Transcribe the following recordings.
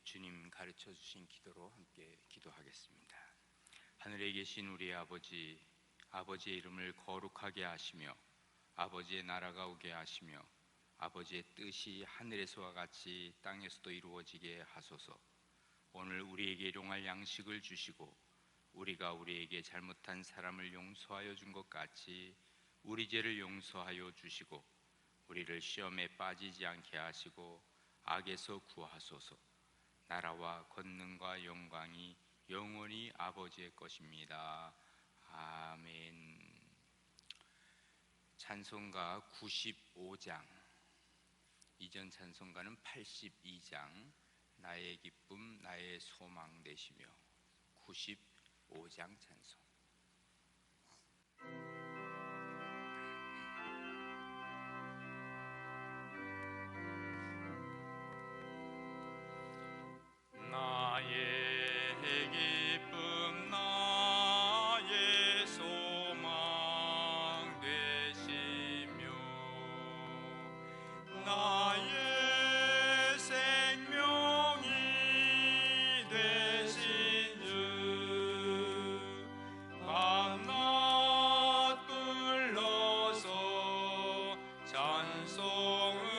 주님 가르쳐 주신 기도로 함께 기도하겠습니다. 하늘에 계신 우리 아버지, 아버지의 이름을 거룩하게 하시며 아버지의 나라가 오게 하시며 아버지의 뜻이 하늘에서와 같이 땅에서도 이루어지게 하소서. 오늘 우리에게 일용할 양식을 주시고 우리가 우리에게 잘못한 사람을 용서하여 준 것 같이 우리 죄를 용서하여 주시고 우리를 시험에 빠지지 않게 하시고 악에서 구하소서. 나라와 권능과 영광이 영원히 아버지의 것입니다. 아멘. 찬송가 95장, 이전 찬송가는 82장, 나의 기쁨 나의 소망 되시며 95장 찬송. 나의 기쁨 나의 소망 되시며 나의 생명이 되신 주 밤낮 불러서 찬송을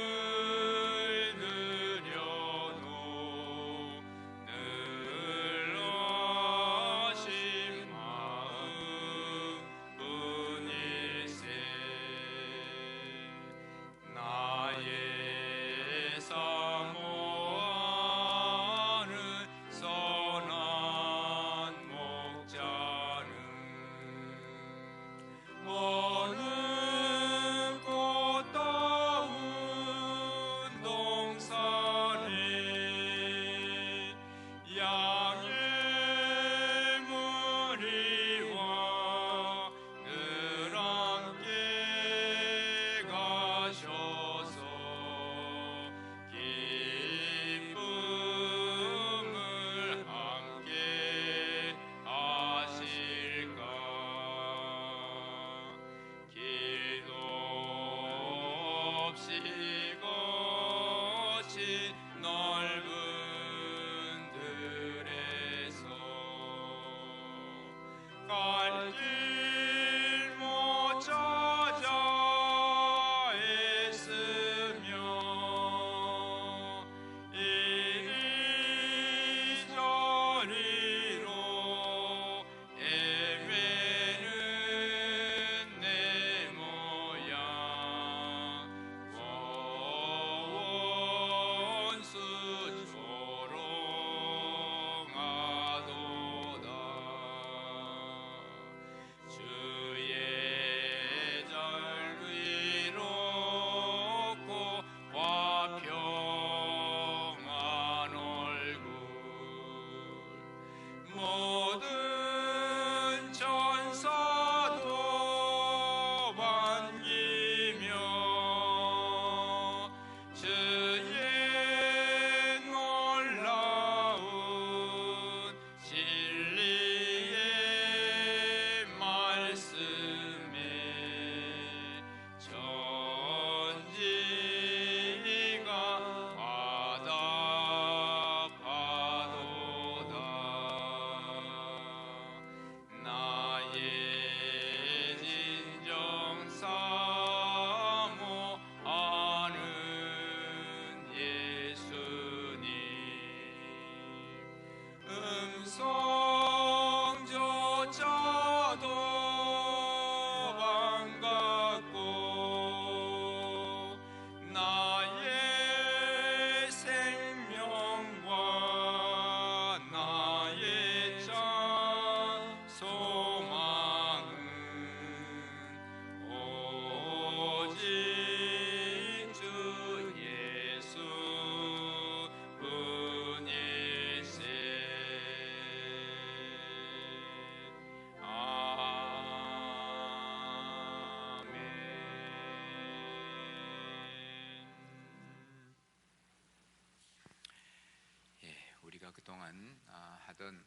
그동안 하던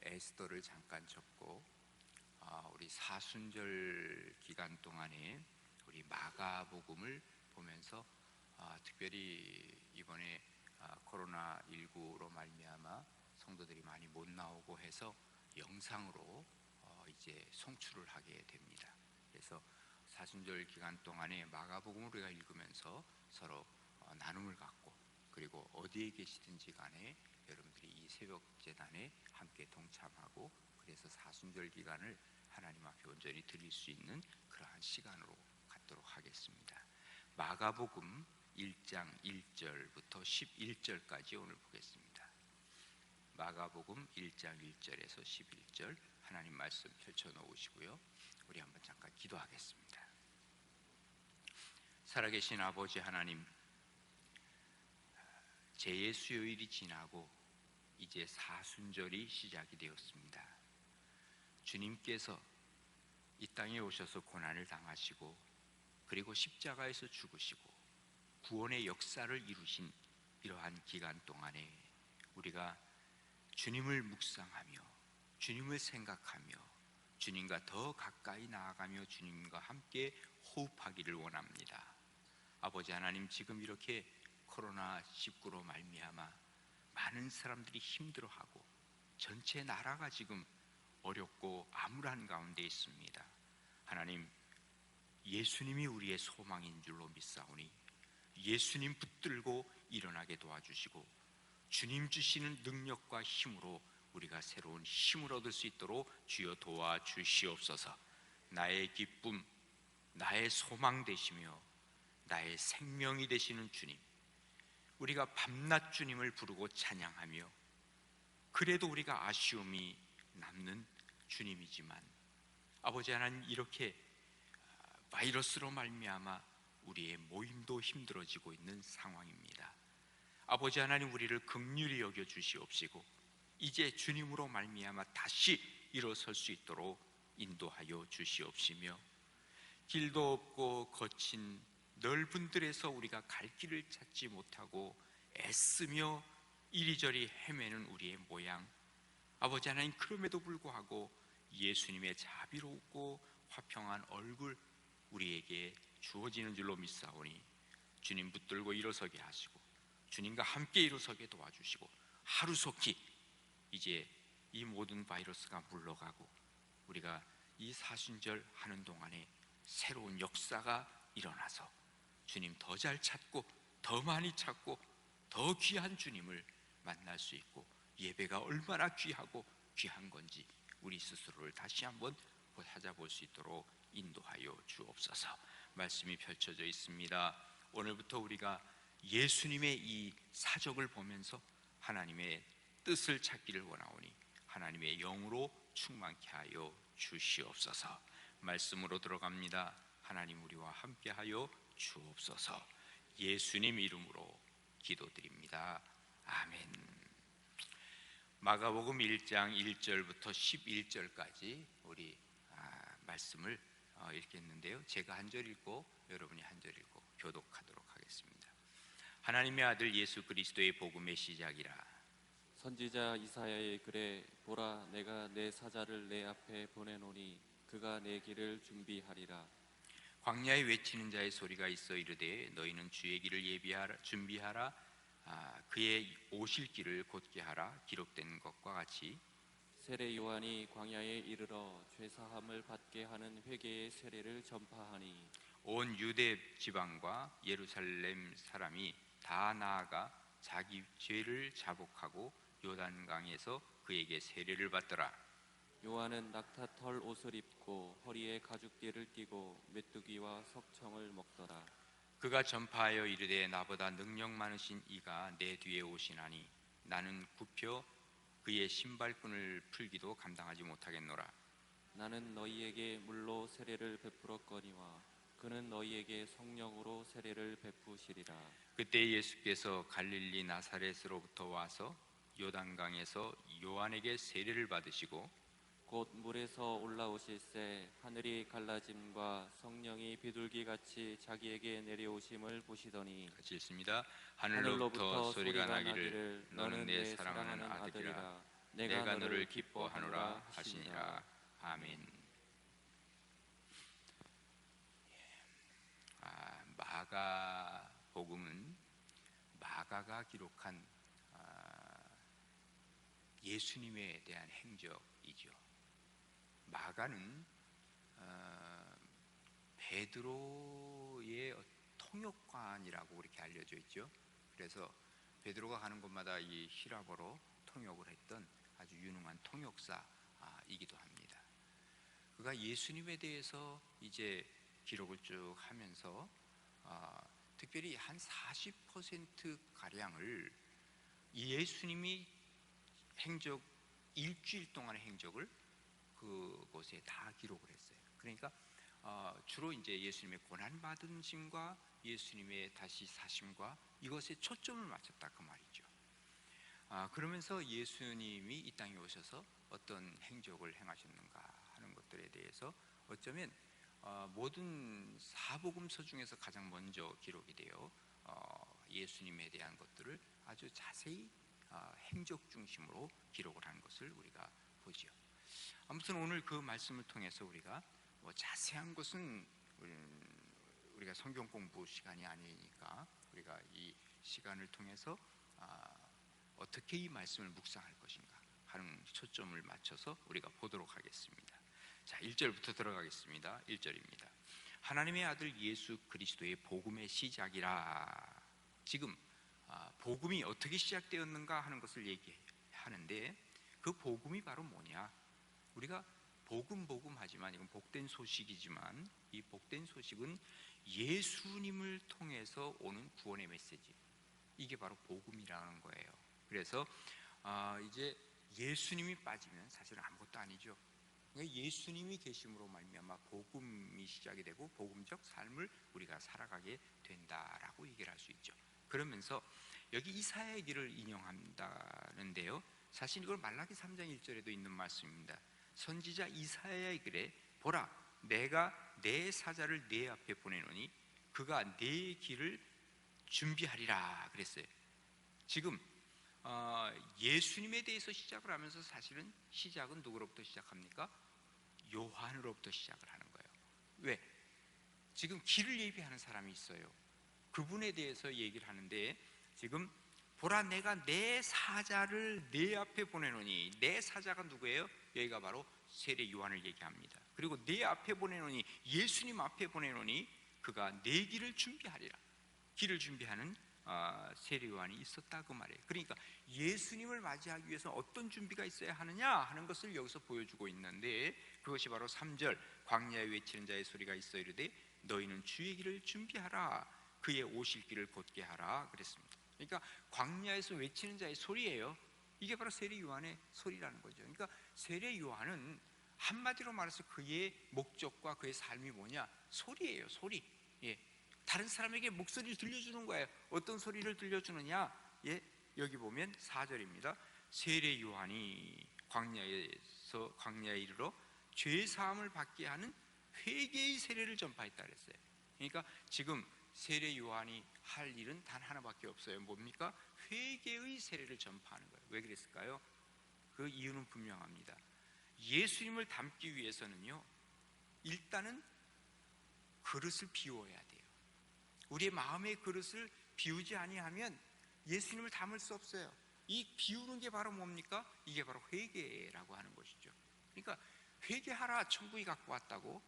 에스더를 잠깐 접고 우리 사순절 기간 동안에 우리 마가복음을 보면서 특별히 이번에 코로나19로 말미암아 성도들이 많이 못 나오고 해서 영상으로 이제 송출을 하게 됩니다. 그래서 사순절 기간 동안에 마가복음을 우리가 읽으면서 서로 나눔을 갖고, 그리고 어디에 계시든지 간에 여러분들이 이 새벽 제단에 함께 동참하고, 그래서 사순절 기간을 하나님 앞에 온전히 드릴 수 있는 그러한 시간으로 갖도록 하겠습니다. 마가복음 1장 1절부터 11절까지 오늘 보겠습니다. 마가복음 1장 1절에서 11절 하나님 말씀 펼쳐놓으시고요, 우리 한번 잠깐 기도하겠습니다. 살아계신 아버지 하나님, 제의 수요일이 지나고 이제 사순절이 시작이 되었습니다. 주님께서 이 땅에 오셔서 고난을 당하시고, 그리고 십자가에서 죽으시고 구원의 역사를 이루신 이러한 기간 동안에 우리가 주님을 묵상하며 주님을 생각하며 주님과 더 가까이 나아가며 주님과 함께 호흡하기를 원합니다. 아버지 하나님, 지금 이렇게 코로나19로 말미암아 많은 사람들이 힘들어하고 전체 나라가 지금 어렵고 암울한 가운데 있습니다. 하나님, 예수님이 우리의 소망인 줄로 믿사오니 예수님 붙들고 일어나게 도와주시고, 주님 주시는 능력과 힘으로 우리가 새로운 힘을 얻을 수 있도록 주여 도와주시옵소서. 나의 기쁨, 나의 소망 되시며 나의 생명이 되시는 주님, 우리가 밤낮 주님을 부르고 찬양하며, 그래도 우리가 아쉬움이 남는 주님이지만 아버지 하나님, 이렇게 바이러스로 말미암아 우리의 모임도 힘들어지고 있는 상황입니다. 아버지 하나님, 우리를 긍휼히 여겨 주시옵시고 이제 주님으로 말미암아 다시 일어설 수 있도록 인도하여 주시옵시며, 길도 없고 거친 넓은 들에서 우리가 갈 길을 찾지 못하고 애쓰며 이리저리 헤매는 우리의 모양, 아버지 하나님, 그럼에도 불구하고 예수님의 자비롭고 화평한 얼굴 우리에게 주어지는 줄로 믿사오니 주님 붙들고 일어서게 하시고 주님과 함께 일어서게 도와주시고, 하루속히 이제 이 모든 바이러스가 물러가고 우리가 이 사순절 하는 동안에 새로운 역사가 일어나서 주님 더 잘 찾고 더 많이 찾고 더 귀한 주님을 만날 수 있고, 예배가 얼마나 귀하고 귀한 건지 우리 스스로를 다시 한번 찾아볼 수 있도록 인도하여 주옵소서. 말씀이 펼쳐져 있습니다. 오늘부터 우리가 예수님의 이 사적을 보면서 하나님의 뜻을 찾기를 원하오니 하나님의 영으로 충만케 하여 주시옵소서. 말씀으로 들어갑니다. 하나님, 우리와 함께하여 주옵소서. 예수님 이름으로 기도드립니다. 아멘. 마가복음 1장 1절부터 11절까지 우리 말씀을 읽겠는데요, 제가 한 절 읽고 여러분이 한 절 읽고 교독하도록 하겠습니다. 하나님의 아들 예수 그리스도의 복음의 시작이라. 선지자 이사야의 글에 보라, 내가 내 사자를 내 앞에 보내노니 그가 내 길을 준비하리라. 광야에 외치는 자의 소리가 있어 이르되 너희는 주의 길을 준비하라. 그의 오실 길을 곧게 하라. 기록된 것과 같이 세례 요한이 광야에 이르러 죄사함을 받게 하는 회개의 세례를 전파하니 온 유대 지방과 예루살렘 사람이 다 나아가 자기 죄를 자복하고 요단강에서 그에게 세례를 받더라. 요한은 낙타털 옷을 입고 허리에 가죽띠를 띠고 메뚜기와 석청을 먹더라. 그가 전파하여 이르되 나보다 능력 많으신 이가 내 뒤에 오시나니 나는 굽혀 그의 신발끈을 풀기도 감당하지 못하겠노라. 나는 너희에게 물로 세례를 베풀었거니와 그는 너희에게 성령으로 세례를 베푸시리라. 그때 예수께서 갈릴리 나사렛으로부터 와서 요단강에서 요한에게 세례를 받으시고 곧 물에서 올라오실새 하늘이 갈라짐과 성령이 비둘기같이 자기에게 내려오심을 보시더니, 같이 읽습니다. 하늘로부터 소리가 나기를 너는 내 사랑하는 아들이라 내가 너를 기뻐하노라 하시니라. 아멘. 마가복음은 마가 마가가 기록한 예수님에 대한 행적이죠. 마가는 베드로의 통역관이라고 그렇게 알려져 있죠. 그래서 베드로가 가는 곳마다 이 히라보로 통역을 했던 아주 유능한 통역사이기도 합니다. 그가 예수님에 대해서 이제 기록을 쭉 하면서 특별히 한 40% 가량을 예수님이 행적 일주일 동안의 행적을 그곳에 다 기록을 했어요. 그러니까 주로 이제 예수님의 고난 받은 심과 예수님의 다시 사심과 이것에 초점을 맞췄다 그 말이죠. 그러면서 예수님이 이 땅에 오셔서 어떤 행적을 행하셨는가 하는 것들에 대해서 어쩌면 모든 사복음서 중에서 가장 먼저 기록이 되어 예수님에 대한 것들을 아주 자세히 행적 중심으로 기록을 하는 것을 우리가 보죠. 아무튼 오늘 그 말씀을 통해서 우리가 자세한 것은 우리가 성경 공부 시간이 아니니까 우리가 이 시간을 통해서 어떻게 이 말씀을 묵상할 것인가 하는 초점을 맞춰서 우리가 보도록 하겠습니다. 자, 1절부터 들어가겠습니다. 1절입니다. 하나님의 아들 예수 그리스도의 복음의 시작이라. 지금 복음이 어떻게 시작되었는가 하는 것을 얘기하는데 그 복음이 바로 뭐냐? 우리가 복음 하지만 이건 복된 소식이지만 이 복된 소식은 예수님을 통해서 오는 구원의 메시지, 이게 바로 복음이라는 거예요. 그래서 이제 예수님이 빠지면 사실은 아무것도 아니죠. 그러니까 예수님이 계심으로 말미암아 복음이 시작이 되고 복음적 삶을 우리가 살아가게 된다라고 얘기를 할 수 있죠. 그러면서 여기 이사야의 길을 인용한다는데요, 사실 이걸 말라기 3장 1절에도 있는 말씀입니다. 선지자 이사야의 글에 보라 내가 내 사자를 내 앞에 보내노니 그가 내 길을 준비하리라 그랬어요. 지금 예수님에 대해서 시작을 하면서 사실은 시작은 누구로부터 시작합니까? 요한으로부터 시작을 하는 거예요. 왜? 지금 길을 예비하는 사람이 있어요. 그분에 대해서 얘기를 하는데 지금 보라 내가 내 사자를 내 앞에 보내노니, 내 사자가 누구예요? 여기가 바로 세례 요한을 얘기합니다. 그리고 내 앞에 보내노니, 예수님 앞에 보내노니 그가 내 길을 준비하리라. 길을 준비하는 세례 요한이 있었다 그 말이에요. 그러니까 예수님을 맞이하기 위해서 어떤 준비가 있어야 하느냐 하는 것을 여기서 보여주고 있는데 그것이 바로 3절 광야에 외치는 자의 소리가 있어 이르되 너희는 주의 길을 준비하라 그의 오실 길을 곧게 하라 그랬습니다. 그러니까 광야에서 외치는 자의 소리예요. 이게 바로 세례 요한의 소리라는 거죠. 그러니까 세례 요한은 한마디로 말해서 그의 목적과 그의 삶이 뭐냐? 소리예요. 소리. 예. 다른 사람에게 목소리를 들려주는 거예요. 어떤 소리를 들려주느냐? 예. 여기 보면 4절입니다. 세례 요한이 광야에 이르러 죄 사함을 받게 하는 회개의 세례를 전파했다 그랬어요. 그러니까 지금 세례 요한이 할 일은 단 하나밖에 없어요. 뭡니까? 회개의 세례를 전파하는 거예요. 왜 그랬을까요? 그 이유는 분명합니다. 예수님을 닮기 위해서는요, 일단은 그릇을 비워야 돼요. 우리의 마음의 그릇을 비우지 아니하면 예수님을 담을 수 없어요. 이 비우는 게 바로 뭡니까? 이게 바로 회개라고 하는 것이죠. 그러니까 회개하라 천국이 갖고 왔다고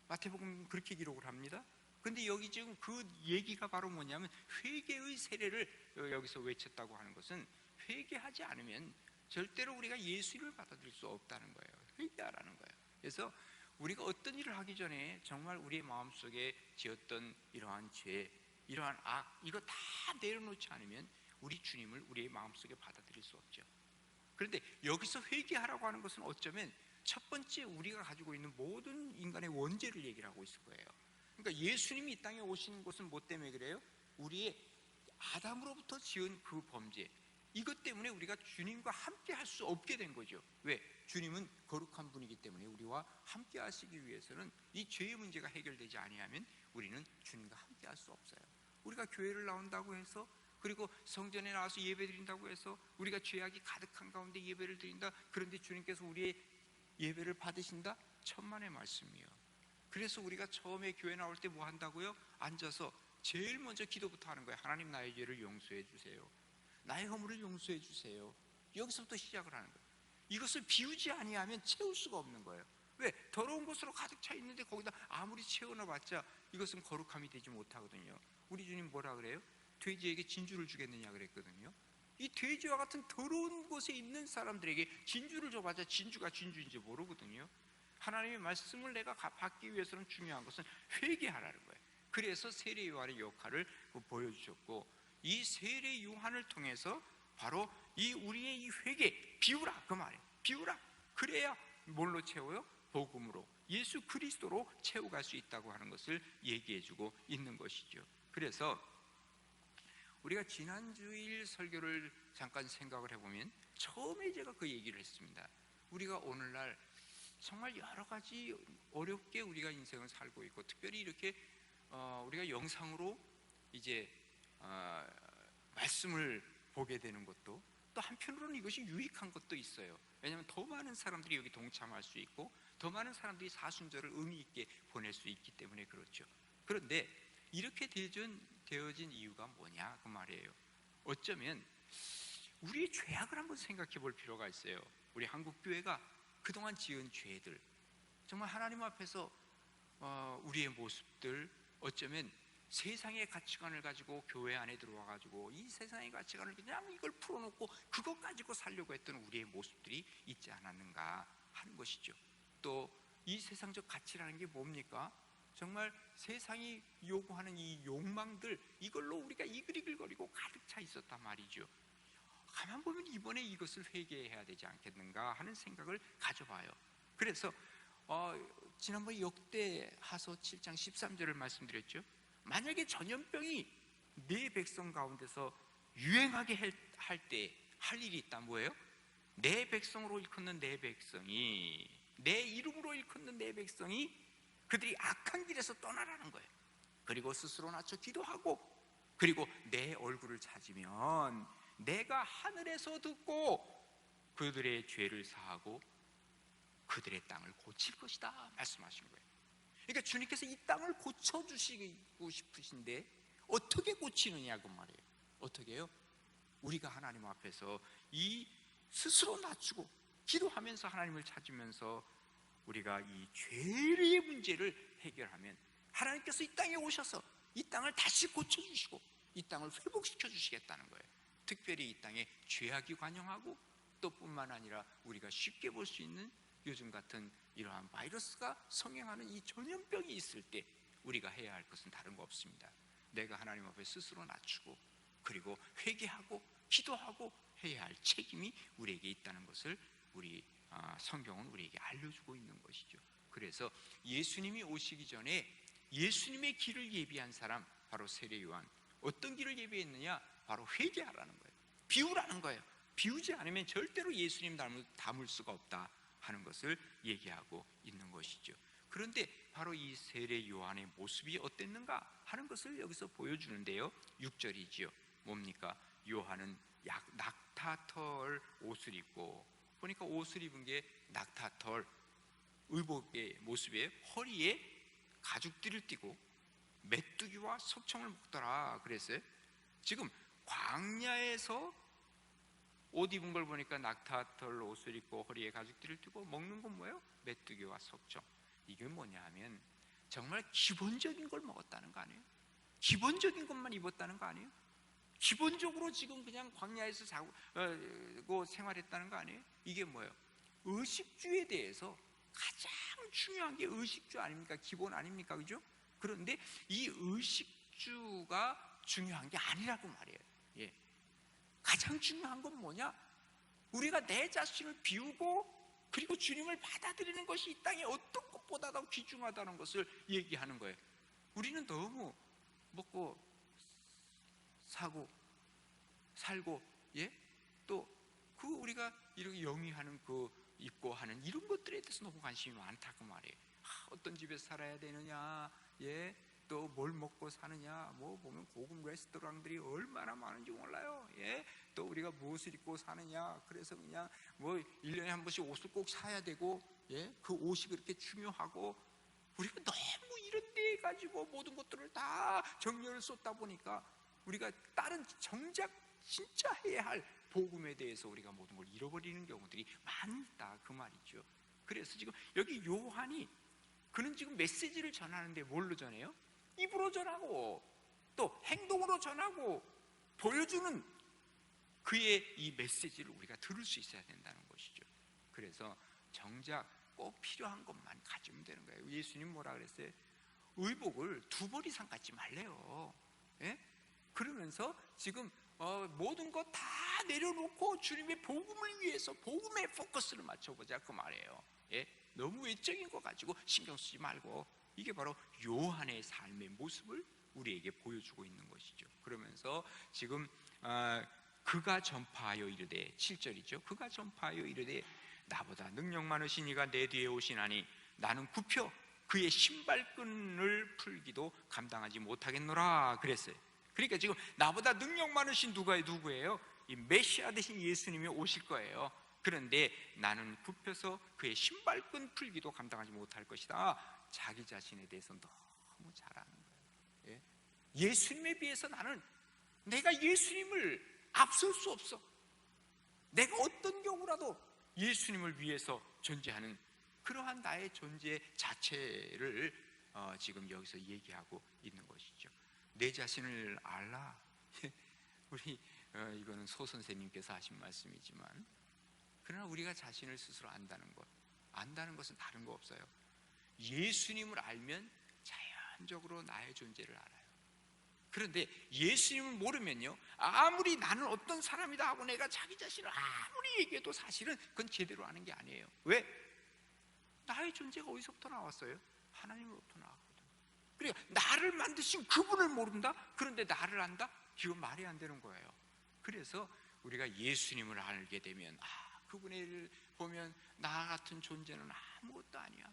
마태복음 그렇게 기록을 합니다. 근데 여기 지금 그 얘기가 바로 뭐냐면 회개의 세례를 여기서 외쳤다고 하는 것은 회개하지 않으면 절대로 우리가 예수를 받아들일 수 없다는 거예요. 회개하라는 거예요. 그래서 우리가 어떤 일을 하기 전에 정말 우리의 마음속에 지었던 이러한 죄, 이러한 악, 이거 다 내려놓지 않으면 우리 주님을 우리의 마음속에 받아들일 수 없죠. 그런데 여기서 회개하라고 하는 것은 어쩌면 첫 번째 우리가 가지고 있는 모든 인간의 원죄를 얘기를 하고 있을 거예요. 그러니까 예수님이 이 땅에 오신 것은 뭐 때문에 그래요? 우리의 아담으로부터 지은 그 범죄, 이것 때문에 우리가 주님과 함께 할 수 없게 된 거죠. 왜? 주님은 거룩한 분이기 때문에 우리와 함께 하시기 위해서는 이 죄의 문제가 해결되지 아니하면 우리는 주님과 함께 할 수 없어요. 우리가 교회를 나온다고 해서, 그리고 성전에 나와서 예배 드린다고 해서 우리가 죄악이 가득한 가운데 예배를 드린다, 그런데 주님께서 우리의 예배를 받으신다? 천만의 말씀이에요. 그래서 우리가 처음에 교회 나올 때 뭐 한다고요? 앉아서 제일 먼저 기도부터 하는 거예요. 하나님 나의 죄를 용서해 주세요. 나의 허물을 용서해 주세요. 여기서부터 시작을 하는 거예요. 이것을 비우지 아니하면 채울 수가 없는 거예요. 왜? 더러운 것으로 가득 차 있는데 거기다 아무리 채워놔봤자 이것은 거룩함이 되지 못하거든요. 우리 주님 뭐라 그래요? 돼지에게 진주를 주겠느냐 그랬거든요. 이 돼지와 같은 더러운 곳에 있는 사람들에게 진주를 줘봤자 진주가 진주인지 모르거든요. 하나님의 말씀을 내가 받기 위해서는 중요한 것은 회개하라는 거예요. 그래서 세례 요한의 역할을 보여주셨고, 이 세례 요한을 통해서 바로 이 우리의 이 회개, 비우라 그 말이에요. 비우라. 그래야 뭘로 채워요? 복음으로, 예수 그리스도로 채워갈 수 있다고 하는 것을 얘기해주고 있는 것이죠. 그래서 우리가 지난주일 설교를 잠깐 생각을 해보면 처음에 제가 그 얘기를 했습니다. 우리가 오늘날 정말 여러 가지 어렵게 우리가 인생을 살고 있고, 특별히 이렇게 우리가 영상으로 이제 말씀을 보게 되는 것도 또 한편으로는 이것이 유익한 것도 있어요. 왜냐하면 더 많은 사람들이 여기 동참할 수 있고 더 많은 사람들이 사순절을 의미 있게 보낼 수 있기 때문에 그렇죠. 그런데 이렇게 되어진 이유가 뭐냐 그 말이에요. 어쩌면 우리의 죄악을 한번 생각해 볼 필요가 있어요. 우리 한국교회가 그동안 지은 죄들, 정말 하나님 앞에서 우리의 모습들, 어쩌면 세상의 가치관을 가지고 교회 안에 들어와 가지고 이 세상의 가치관을 그냥 이걸 풀어놓고 그것 가지고 살려고 했던 우리의 모습들이 있지 않았는가 하는 것이죠. 또 이 세상적 가치라는 게 뭡니까? 정말 세상이 요구하는 이 욕망들, 이걸로 우리가 이글이글거리고 가득 차 있었단 말이죠. 가만 보면 이번에 이것을 회개해야 되지 않겠는가 하는 생각을 가져봐요. 그래서 지난번 역대하서 7장 13절을 말씀드렸죠. 만약에 전염병이 내 백성 가운데서 유행하게 할 때 할 일이 있다. 뭐예요? 내 백성으로 일컫는 내 백성이, 내 이름으로 일컫는 내 백성이 그들이 악한 길에서 떠나라는 거예요. 그리고 스스로 낮춰 기도하고, 그리고 내 얼굴을 찾으면 내가 하늘에서 듣고 그들의 죄를 사하고 그들의 땅을 고칠 것이다 말씀하신 거예요. 그러니까 주님께서 이 땅을 고쳐주시고 싶으신데 어떻게 고치느냐 그 말이에요. 어떻게 해요? 우리가 하나님 앞에서 이 스스로 낮추고 기도하면서 하나님을 찾으면서 우리가 이 죄의 문제를 해결하면 하나님께서 이 땅에 오셔서 이 땅을 다시 고쳐주시고 이 땅을 회복시켜 주시겠다는 거예요. 특별히 이 땅에 죄악이 관영하고 또 뿐만 아니라 우리가 쉽게 볼 수 있는 요즘 같은 이러한 바이러스가 성행하는 이 전염병이 있을 때 우리가 해야 할 것은 다른 거 없습니다. 내가 하나님 앞에 스스로 낮추고 그리고 회개하고 기도하고 해야 할 책임이 우리에게 있다는 것을 우리 성경은 우리에게 알려주고 있는 것이죠. 그래서 예수님이 오시기 전에 예수님의 길을 예비한 사람, 바로 세례 요한, 어떤 길을 예비했느냐? 바로 회개하라는 거예요. 비우라는 거예요. 비우지 않으면 절대로 예수님 닮을 수가 없다 하는 것을 얘기하고 있는 것이죠. 그런데 바로 이 세례 요한의 모습이 어땠는가 하는 것을 여기서 보여주는데요. 6절이지요. 뭡니까? 요한은 낙타털 옷을 입고, 보니까 옷을 입은 게 낙타털 의복의 모습이에요. 허리에 가죽띠를 띠고 메뚜기와 석청을 먹더라 그랬어요. 지금 광야에서 옷 입은 걸 보니까 낙타털 옷을 입고 허리에 가죽띠를 띠고 먹는 건 뭐예요? 메뚜기와 석청. 이게 뭐냐 하면 정말 기본적인 걸 먹었다는 거 아니에요? 기본적인 것만 입었다는 거 아니에요? 기본적으로 지금 그냥 광야에서 자고 생활했다는 거 아니에요? 이게 뭐예요? 의식주에 대해서 가장 중요한 게 의식주 아닙니까? 기본 아닙니까? 그죠? 그런데 이 의식주가 중요한 게 아니라고 말이에요. 예. 가장 중요한 건 뭐냐? 우리가 내 자신을 비우고 그리고 주님을 받아들이는 것이 이 땅에 어떤 것보다도 귀중하다는 것을 얘기하는 거예요. 우리는 너무 먹고 사고 살고, 예? 또 그 우리가 이렇게 영위하는 그 입고 하는 이런 것들에 대해서 너무 관심이 많다 그 말이에요. 어떤 집에서 살아야 되느냐, 예? 또 뭘 먹고 사느냐, 뭐 보면 고급 레스토랑들이 얼마나 많은지 몰라요. 예? 또 우리가 무엇을 입고 사느냐, 그래서 그냥 뭐 1년에 한 번씩 옷을 꼭 사야 되고, 예? 그 옷이 그렇게 중요하고, 우리가 너무 이런 데 가지고 모든 것들을 다 정열을 쏟다 보니까 우리가 다른 정작 진짜 해야 할 복음에 대해서 우리가 모든 걸 잃어버리는 경우들이 많다 그 말이죠. 그래서 지금 여기 요한이 그는 지금 메시지를 전하는데 뭘로 전해요? 입으로 전하고 또 행동으로 전하고 보여주는 그의 이 메시지를 우리가 들을 수 있어야 된다는 것이죠. 그래서 정작 꼭 필요한 것만 가지면 되는 거예요. 예수님 뭐라 그랬어요? 의복을 2벌 이상 갖지 말래요. 예? 그러면서 지금 모든 것 다 내려놓고 주님의 복음을 위해서 복음에 포커스를 맞춰보자 그 말이에요. 예? 너무 외적인 거 가지고 신경 쓰지 말고, 이게 바로 요한의 삶의 모습을 우리에게 보여주고 있는 것이죠. 그러면서 지금 그가 전파하여 이르되, 7절이죠. 그가 전파하여 이르되 나보다 능력 많으신 이가 내 뒤에 오시나니 나는 굽혀 그의 신발끈을 풀기도 감당하지 못하겠노라 그랬어요. 그러니까 지금 나보다 능력 많으신 누구예요? 이 메시아 되신 예수님이 오실 거예요. 그런데 나는 굽혀서 그의 신발끈 풀기도 감당하지 못할 것이다. 자기 자신에 대해서 너무 잘 아는 거예요. 예수님에 비해서 내가 예수님을 앞설 수 없어. 내가 어떤 경우라도 예수님을 위해서 존재하는 그러한 나의 존재 자체를 지금 여기서 얘기하고 있는 것이죠. 내 자신을 알라. 우리 이거는 소 선생님께서 하신 말씀이지만, 그러나 우리가 자신을 스스로 안다는 것은 다른 거 없어요. 예수님을 알면 자연적으로 나의 존재를 알아요. 그런데 예수님을 모르면요, 아무리 나는 어떤 사람이다 하고 내가 자기 자신을 아무리 얘기해도 사실은 그건 제대로 아는 게 아니에요. 왜? 나의 존재가 어디서부터 나왔어요? 하나님으로부터 나왔거든. 그러니까 나를 만드신 그분을 모른다? 그런데 나를 안다? 이건 말이 안 되는 거예요. 그래서 우리가 예수님을 알게 되면 그분을 보면 나 같은 존재는 아무것도 아니야.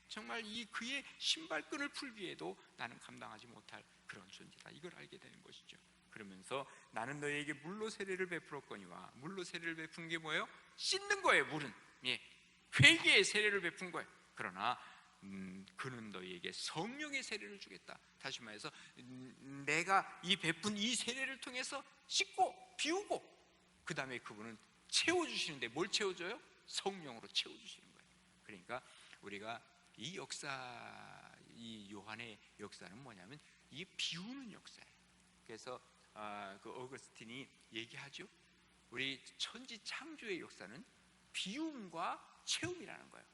정말 그의 신발끈을 풀기에도 나는 감당하지 못할 그런 존재다, 이걸 알게 되는 것이죠. 그러면서 나는 너희에게 물로 세례를 베풀었거니와, 물로 세례를 베푼 게 뭐예요? 씻는 거예요. 물은 회개의 세례를 베푼 거예요. 그러나 그는 너희에게 성령의 세례를 주겠다. 다시 말해서 내가 베푼 이 세례를 통해서 씻고 비우고, 그 다음에 그분은 채워주시는데 뭘 채워줘요? 성령으로 채워주시는 거예요. 그러니까 우리가 이 요한의 역사는 뭐냐면 이게 비우는 역사예요. 그래서 그 어거스틴이 얘기하죠. 우리 천지 창조의 역사는 비움과 채움이라는 거예요.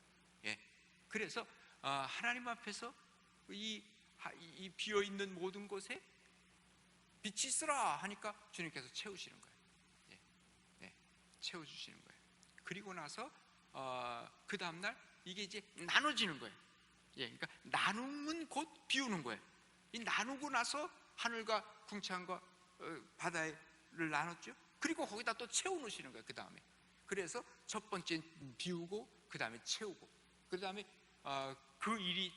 그래서 하나님 앞에서 이 비어 있는 모든 곳에 빛이 있으라 하니까 주님께서 채우시는 거예요. 채워주시는 거예요. 그리고 나서 그 다음날 이게 이제 나눠지는 거예요. 그러니까 나눔은 곧 비우는 거예요. 이 나누고 나서 하늘과 궁창과 바다를 나눴죠. 그리고 거기다 또 채워놓으시는 거예요. 그 다음에 그래서 첫 번째 비우고 그 다음에 채우고, 그 다음에 그 일이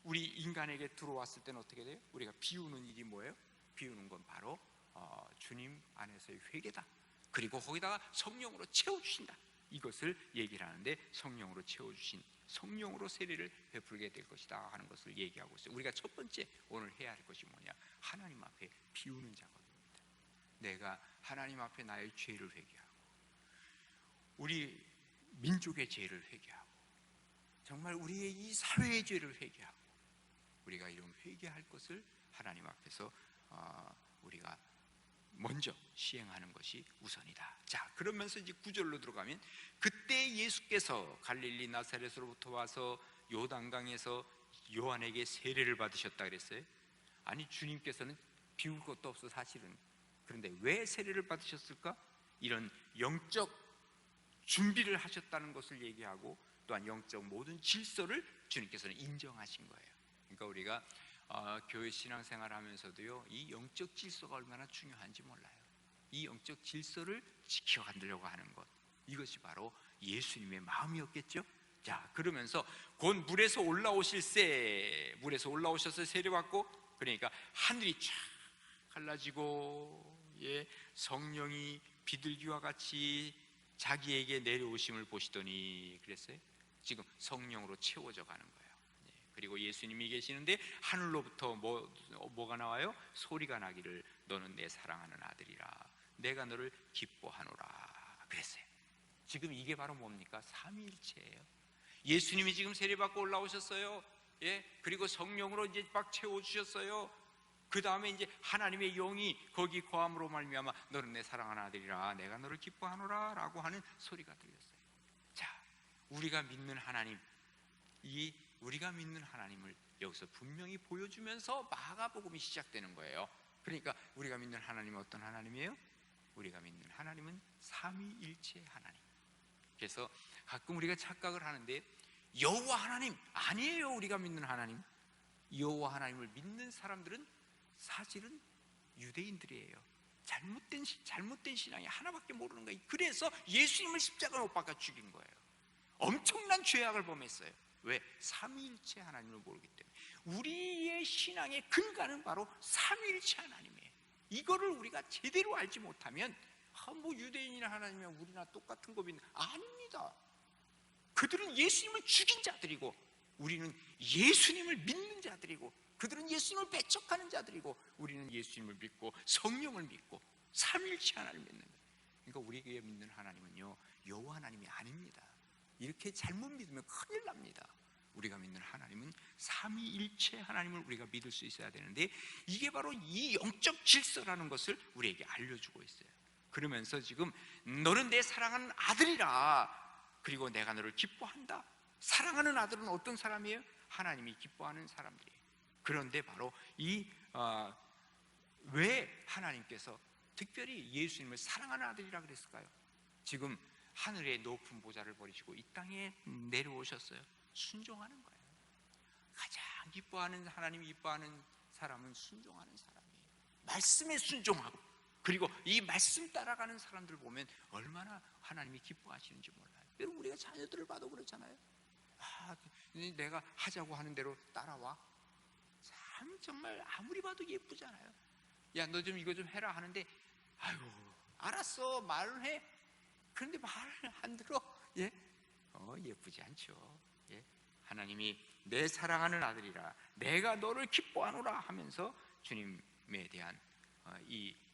우리 인간에게 들어왔을 때는 어떻게 돼요? 우리가 비우는 일이 뭐예요? 비우는 건 바로 주님 안에서의 회개다. 그리고 거기다가 성령으로 채워주신다, 이것을 얘기를 하는데, 성령으로 채워주신, 성령으로 세례를 베풀게 될 것이다 하는 것을 얘기하고 있어요. 우리가 첫 번째 오늘 해야 할 것이 뭐냐? 하나님 앞에 비우는 작업입니다. 내가 하나님 앞에 나의 죄를 회개하고, 우리 민족의 죄를 회개하고, 정말 우리의 이 사회의 죄를 회개하고, 우리가 이런 회개할 것을 하나님 앞에서 우리가 먼저 시행하는 것이 우선이다. 자, 그러면서 이제 9절로 들어가면, 그때 예수께서 갈릴리 나사렛으로부터 와서 요단강에서 요한에게 세례를 받으셨다 그랬어요. 아니, 주님께서는 비울 것도 없어 사실은. 그런데 왜 세례를 받으셨을까? 이런 영적 준비를 하셨다는 것을 얘기하고, 또한 영적 모든 질서를 주님께서는 인정하신 거예요. 그러니까 우리가 교회 신앙생활 하면서도요, 이 영적 질서가 얼마나 중요한지 몰라요. 이 영적 질서를 지켜가려고 하는 것, 이것이 바로 예수님의 마음이었겠죠. 자, 그러면서 곧 물에서 올라오셔서 세례받고, 그러니까 하늘이 쫙 갈라지고 성령이 비둘기와 같이 자기에게 내려오심을 보시더니 그랬어요. 지금 성령으로 채워져 가는 거예요. 그리고 예수님이 계시는데 하늘로부터 뭐가 나와요? 소리가 나기를, 너는 내 사랑하는 아들이라, 내가 너를 기뻐하노라 그랬어요. 지금 이게 바로 뭡니까? 삼위일체예요. 예수님이 지금 세례받고 올라오셨어요. 그리고 성령으로 이제 막 채워주셨어요. 그 다음에 이제 하나님의 영이 거기 거함으로 말미암아 너는 내 사랑하는 아들이라 내가 너를 기뻐하노라 라고 하는 소리가 들렸어요. 자, 우리가 믿는 하나님, 우리가 믿는 하나님을 여기서 분명히 보여주면서 마가복음이 시작되는 거예요. 그러니까 우리가 믿는 하나님은 어떤 하나님이에요? 우리가 믿는 하나님은 삼위일체 하나님. 그래서 가끔 우리가 착각을 하는데 여호와 하나님 아니에요. 우리가 믿는 하나님, 여호와 하나님을 믿는 사람들은 사실은 유대인들이에요. 잘못된 신앙이 하나밖에 모르는 거예요. 그래서 예수님을 십자가에 못 박아 죽인 거예요. 엄청난 죄악을 범했어요. 왜? 삼위일체 하나님을 모르기 때문에. 우리의 신앙의 근간은 바로 삼위일체 하나님이에요. 이거를 우리가 제대로 알지 못하면 뭐 유대인이나 하나님이랑 우리나 똑같은 법인 아닙니다. 그들은 예수님을 죽인 자들이고 우리는 예수님을 믿는 자들이고, 그들은 예수님을 배척하는 자들이고 우리는 예수님을 믿고 성령을 믿고 삼위일체 하나님을 믿는 거예요. 그러니까 우리가 믿는 하나님은요 여호와 하나님이 아닙니다. 이렇게 잘못 믿으면 큰일 납니다. 우리가 믿는 하나님은 삼위일체 하나님을 우리가 믿을 수 있어야 되는데, 이게 바로 이 영적 질서라는 것을 우리에게 알려주고 있어요. 그러면서 지금 너는 내 사랑하는 아들이라, 그리고 내가 너를 기뻐한다. 사랑하는 아들은 어떤 사람이에요? 하나님이 기뻐하는 사람들이에요. 그런데 바로 왜 하나님께서 특별히 예수님을 사랑하는 아들이라 그랬을까요? 지금 하늘의 높은 보좌를 버리시고 이 땅에 내려오셨어요. 순종하는 거예요. 가장 기뻐하는, 하나님이 기뻐하는 사람은 순종하는 사람이에요. 말씀에 순종하고, 그리고 이 말씀 따라가는 사람들 보면 얼마나 하나님이 기뻐하시는지 몰라요. 여러분, 우리가 자녀들을 봐도 그렇잖아요. 내가 하자고 하는 대로 따라와. 참 정말 아무리 봐도 예쁘잖아요. 야, 너 좀 이거 좀 해라 하는데, 아유 알았어 말은 해. 그런데 말을 안 들어. 예쁘지 않죠. 하나님이 내 사랑하는 아들이라 내가 너를 기뻐하노라 하면서 주님에 대한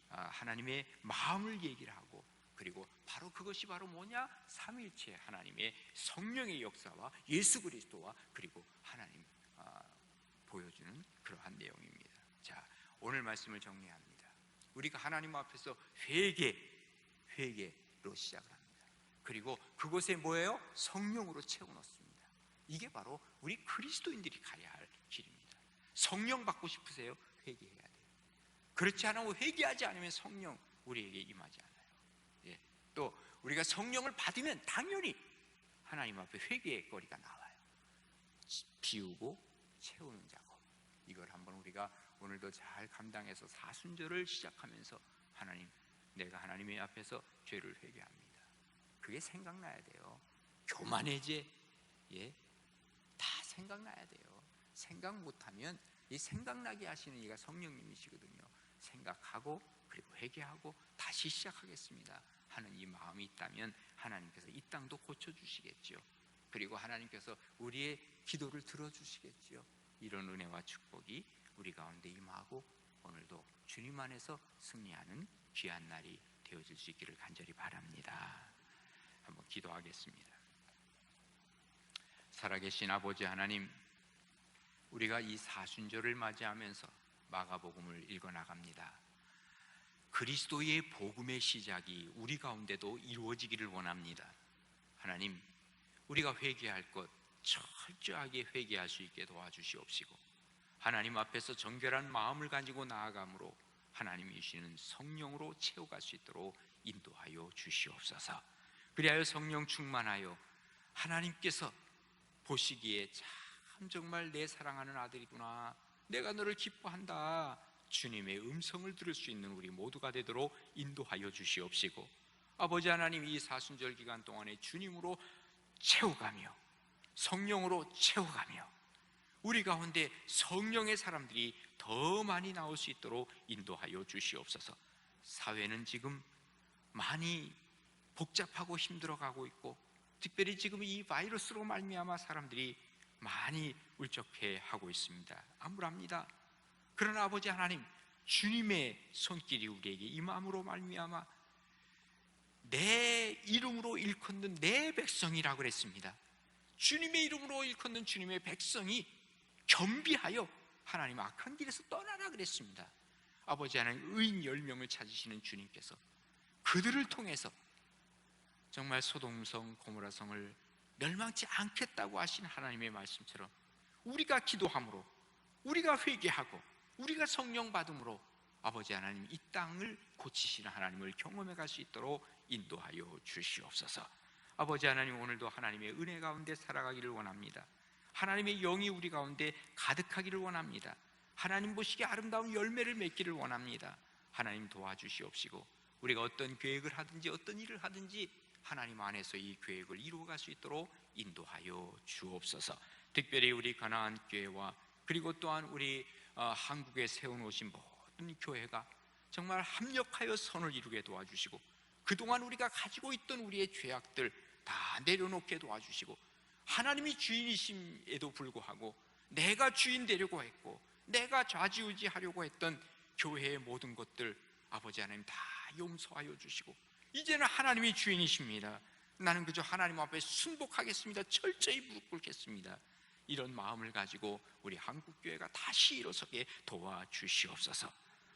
하나님의 마음을 얘기를 하고, 그리고 바로 그것이 바로 뭐냐? 삼위일체 하나님의 성령의 역사와 예수 그리스도와 그리고 하나님 보여주는 그러한 내용입니다. 자, 오늘 말씀을 정리합니다. 우리가 하나님 앞에서 회개로 시작을 합니다. 그리고 그곳에 뭐예요? 성령으로 채워넣습니다. 이게 바로 우리 그리스도인들이 가야 할 길입니다. 성령 받고 싶으세요? 회개해야 돼요. 그렇지 않으면, 회개하지 않으면 성령 우리에게 임하지 않아요. 또 우리가 성령을 받으면 당연히 하나님 앞에 회개의 거리가 나와요. 비우고 채우는 작업, 이걸 한번 우리가 오늘도 잘 감당해서 사순절을 시작하면서 하나님, 내가 하나님의 앞에서 죄를 회개합니다. 그게 생각나야 돼요. 교만해제, 다 생각나야 돼요. 생각 못하면, 이 생각나게 하시는 이가 성령님이시거든요. 생각하고 그리고 회개하고 다시 시작하겠습니다 하는 이 마음이 있다면 하나님께서 이 땅도 고쳐주시겠죠. 그리고 하나님께서 우리의 기도를 들어주시겠죠. 이런 은혜와 축복이 우리 가운데 임하고 오늘도 주님 안에서 승리하는 귀한 날이 되어질 수 있기를 간절히 바랍니다. 한번 기도하겠습니다. 살아계신 아버지 하나님, 우리가 이 사순절을 맞이하면서 마가복음을 읽어나갑니다. 그리스도의 복음의 시작이 우리 가운데도 이루어지기를 원합니다. 하나님, 우리가 회개할 것 철저하게 회개할 수 있게 도와주시옵시고, 하나님 앞에서 정결한 마음을 가지고 나아감으로 하나님이 주시는 성령으로 채워갈 수 있도록 인도하여 주시옵소서. 그리하여 성령 충만하여 하나님께서 보시기에 참 정말 내 사랑하는 아들이구나, 내가 너를 기뻐한다, 주님의 음성을 들을 수 있는 우리 모두가 되도록 인도하여 주시옵시고, 아버지 하나님, 이 사순절 기간 동안에 주님으로 채워가며 성령으로 채워가며 우리 가운데 성령의 사람들이 더 많이 나올 수 있도록 인도하여 주시옵소서. 사회는 지금 많이 복잡하고 힘들어가고 있고, 특별히 지금 이 바이러스로 말미암아 사람들이 많이 울적해하고 있습니다. 암울합니다. 그러나 아버지 하나님, 주님의 손길이 우리에게 임함으로 말미암아 내 이름으로 일컫는 내 백성이라고 그랬습니다. 주님의 이름으로 일컫는 주님의 백성이 겸비하여 하나님 악한 길에서 떠나라 그랬습니다. 아버지 하나님, 의인 10명을 찾으시는 주님께서 그들을 통해서 정말 소돔성 고모라성을 멸망치 않겠다고 하신 하나님의 말씀처럼 우리가 기도함으로, 우리가 회개하고, 우리가 성령 받음으로 아버지 하나님 이 땅을 고치시는 하나님을 경험해 갈 수 있도록 인도하여 주시옵소서. 아버지 하나님, 오늘도 하나님의 은혜 가운데 살아가기를 원합니다. 하나님의 영이 우리 가운데 가득하기를 원합니다. 하나님 보시기에 아름다운 열매를 맺기를 원합니다. 하나님 도와주시옵시고 우리가 어떤 계획을 하든지 어떤 일을 하든지 하나님 안에서 이 계획을 이루어갈 수 있도록 인도하여 주옵소서. 특별히 우리 가나안 교회와 그리고 또한 우리 한국에 세워놓으신 모든 교회가 정말 합력하여 선을 이루게 도와주시고 그동안 우리가 가지고 있던 우리의 죄악들 다 내려놓게 도와주시고 하나님이 주인이심에도 불구하고 내가 주인 되려고 했고 내가 좌지우지하려고 했던 교회의 모든 것들 아버지 하나님 다 용서하여 주시고 이제는 하나님이 주인이십니다. 나는 그저 하나님 앞에 순복하겠습니다. 철저히 무릎 꿇겠습니다. 이런 마음을 가지고 우리 한국교회가 다시 일어서게 도와주시옵소서.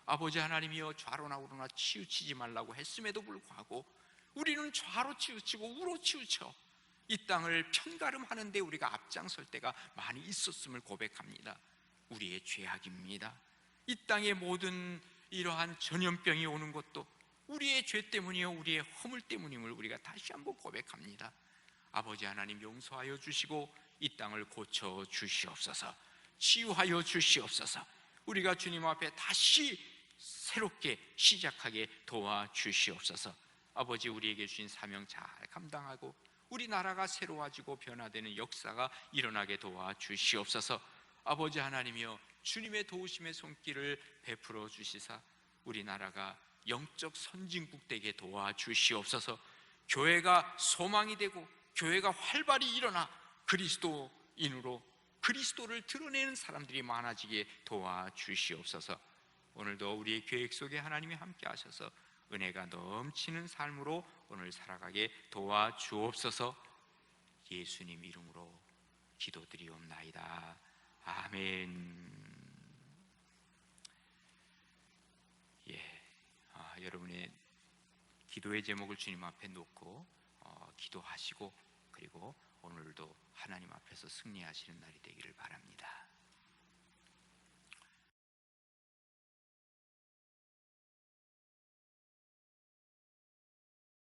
아버지 하나님이여, 좌로나 우로나 치우치지 말라고 했음에도 불구하고 우리는 좌로 치우치고 우로 치우쳐 이 땅을 편가름하는데 우리가 앞장설 때가 많이 있었음을 고백합니다. 우리의 죄악입니다. 이 땅의 모든 이러한 전염병이 오는 것도 우리의 죄 때문이요 우리의 허물 때문임을 우리가 다시 한번 고백합니다. 아버지 하나님 용서하여 주시고 이 땅을 고쳐 주시옵소서. 치유하여 주시옵소서. 우리가 주님 앞에 다시 새롭게 시작하게 도와주시옵소서. 아버지, 우리에게 주신 사명 잘 감당하고 우리나라가 새로워지고 변화되는 역사가 일어나게 도와주시옵소서. 아버지 하나님이여, 주님의 도우심의 손길을 베풀어 주시사 우리나라가 영적 선진국 되게 도와주시옵소서. 교회가 소망이 되고 교회가 활발히 일어나 그리스도인으로 그리스도를 드러내는 사람들이 많아지게 도와주시옵소서. 오늘도 우리의 계획 속에 하나님이 함께 하셔서 은혜가 넘치는 삶으로 오늘 살아가게 도와주옵소서. 예수님 이름으로 기도드리옵나이다. 아멘. 여러분의 기도의 제목을 주님 앞에 놓고 기도하시고 그리고 오늘도 하나님 앞에서 승리하시는 날이 되기를 바랍니다.